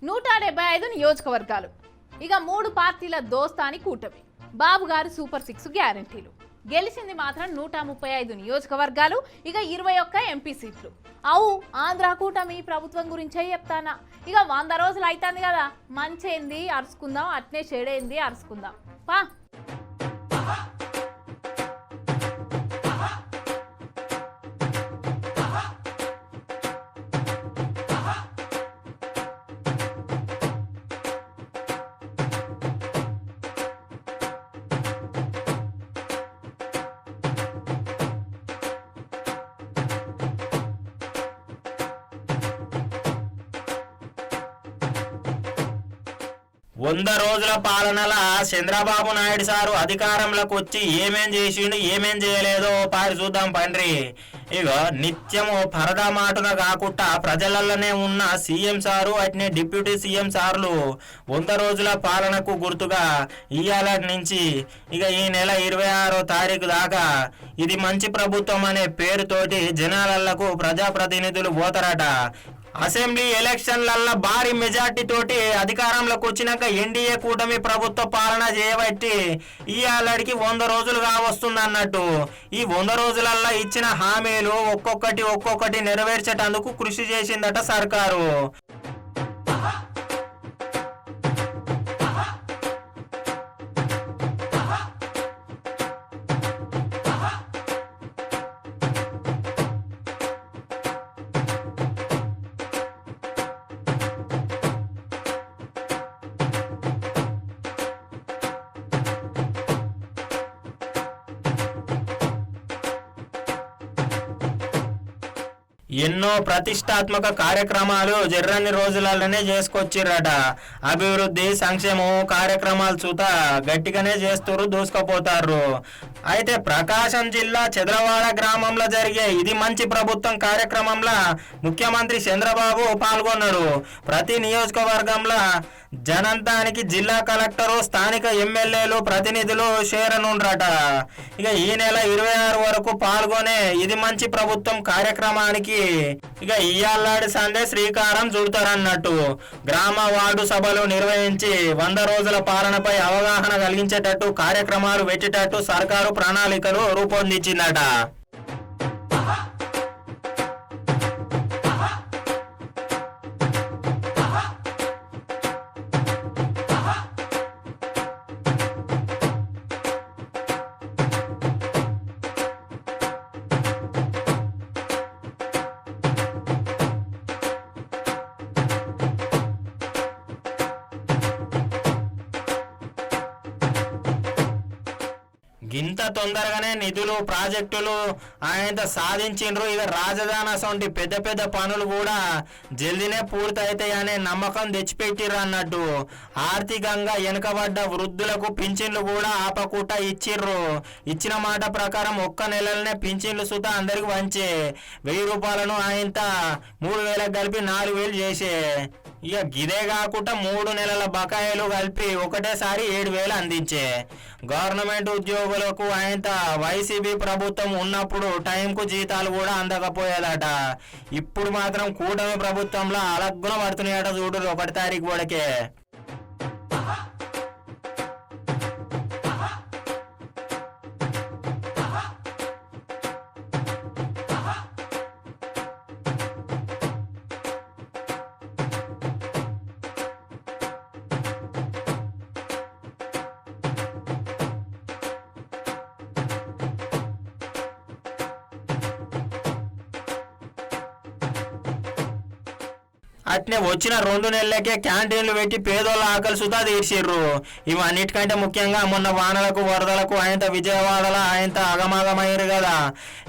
175 నియోజకవర్గాలు. ఇక 3 పార్టీల దోస్తాని కూటమి. బాబు గారి సూపర్ 6 గ్యారెంటీలు. గెలిచింది మాత్రం 135 నియోజకవర్గాలు. ఇక 21 ఎంపీ సీట్లు. ఆంధ్ర కూటమి ప్రభుత్వం గురించే చెప్తానా. ఇక 100 రోజులు అవుతుంది కదా, మంచేంది అరుచుకుందాం, అట్నే చెడేంది అరుచుకుందాం పా. వంద రోజుల పాలనల చంద్రబాబు నాయుడు సారు అధికారంలోకి వచ్చి ఏమేం చేసిండు ఏమేం చేయలేదో పారి చూద్దాం పండ్రి. ఇక నిత్యము పరదా మాటున కాకుండా ప్రజలలోనే ఉన్న సీఎం సారు అట్నే డిప్యూటీ సీఎం సార్లు 100 రోజుల పాలనకు గుర్తుగా ఇవాళ నుంచి ఇక ఈ నెల 26వ తారీఖు దాకా ఇది మంచి ప్రభుత్వం అనే పేరుతోటి జనాలకు ప్రజాప్రతినిధులు పోతారట. అసెంబ్లీ ఎలక్షన్లల్లో భారీ మెజార్టీ తోటి అధికారంలోకి వచ్చినాక ఎన్డీఏ కూటమి ప్రభుత్వ పాలన చేయబట్టి ఇవాళకి 100 రోజులు కావస్తుంది అన్నట్టు. ఈ 100 రోజులల్లో ఇచ్చిన హామీలు ఒక్కొక్కటి నెరవేర్చేటందుకు కృషి చేసిందట సర్కారు. ఎన్నో ప్రతిష్టాత్మక కార్యక్రమాలు జర్రని రోజులలోనే చేసుకొచ్చిర్రట. అభివృద్ధి సంక్షేమం కార్యక్రమాలు చూత గట్టిగానే చేస్తూరు, దూసుకుపోతారు. అయితే ప్రకాశం జిల్లా చెదలవాడ గ్రామంలో జరిగే ఇది మంచి ప్రభుత్వం కార్యక్రమంలో ముఖ్యమంత్రి చంద్రబాబు పాల్గొన్నాడు. ప్రతి నియోజకవర్గంలో జనంతానికి జిల్లా కలెక్టరు, స్థానిక ఎమ్మెల్యేలు, ప్రతినిధులు చేరనుండ్రట. ఇక ఈ నెల 26 వరకు పాల్గొనే ఇది మంచి ప్రభుత్వం కార్యక్రమానికి ఇక ఇయ్యాలాడి సందే శ్రీకారం చుడతారన్నట్టు. గ్రామ వార్డు సభలు నిర్వహించి 100 రోజుల పాలనపై అవగాహన కలిగించేటట్టు కార్యక్రమాలు పెట్టేటట్టు సర్కారు ప్రణాళికలు రూపొందించిందట. గింత తొందరగానే నిధులు ప్రాజెక్టులు ఆయన సాధించిండ్రు. ఇక రాజధాని అసంటి పెద్ద పెద్ద పనులు కూడా జల్దీనే పూర్తయితాయి అనే నమ్మకం తెచ్చిపెట్టిర్రు అన్నట్టు. ఆర్థికంగా వెనుకబడ్డ వృద్ధులకు పింఛన్లు కూడా ఆపకుండా ఇచ్చిర్రు. ఇచ్చిన మాట ప్రకారం 1 నెలలనే పింఛన్లు సుత అందరికి వంచే 1000 రూపాయలను ఆయన 3000 కలిపి 4000 చేసే. ఇక గిదే కాకుండా 3 నెలల బకాయిలు కలిపి ఒకటేసారి 7000 అందించే. గవర్నమెంట్ ఉద్యోగులకు ఆయన వైసీపీ ప్రభుత్వం ఉన్నప్పుడు టైంకు జీతాలు కూడా అందకపోయేదట. ఇప్పుడు మాత్రం కూటమి ప్రభుత్వంలో అలగ్గున పడుతున్నాయట చూడు 1 తారీఖు వరకే. అట్నే వచ్చిన 2 నెలలకే క్యాంటీన్లు పెట్టి పేదోళ్ళ ఆకలి సుతా తీర్చిర్రు. ఇవన్నిటికంటే ముఖ్యంగా మొన్న వానలకు వరదలకు ఆయన విజయవాడలో ఆయన అగమాగమయ్యారు కదా.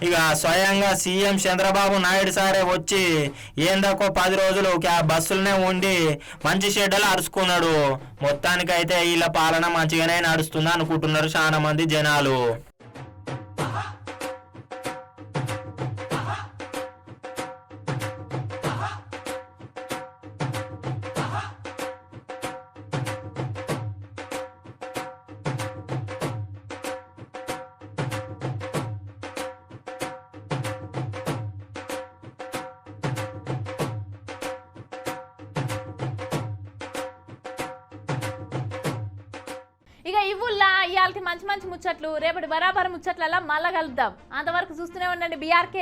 ఇక స్వయంగా సీఎం చంద్రబాబు నాయుడు సారే వచ్చి ఏందకో 10 రోజులు బస్సులనే ఉండి మంచి షెడ్డలు అరుచుకున్నాడు. మొత్తానికైతే వీళ్ళ పాలన మంచిగానే నడుస్తుంది అనుకుంటున్నారు చాలా మంది జనాలు. ఇవుల్లా ఇవాళ మంచి మంచి ముచ్చట్లు రేపటి బరాబర్ ముచ్చట్లలా మళ్ళా కలుద్దాం. అంతవరకు చూస్తూనే ఉండండి బీఆర్కే.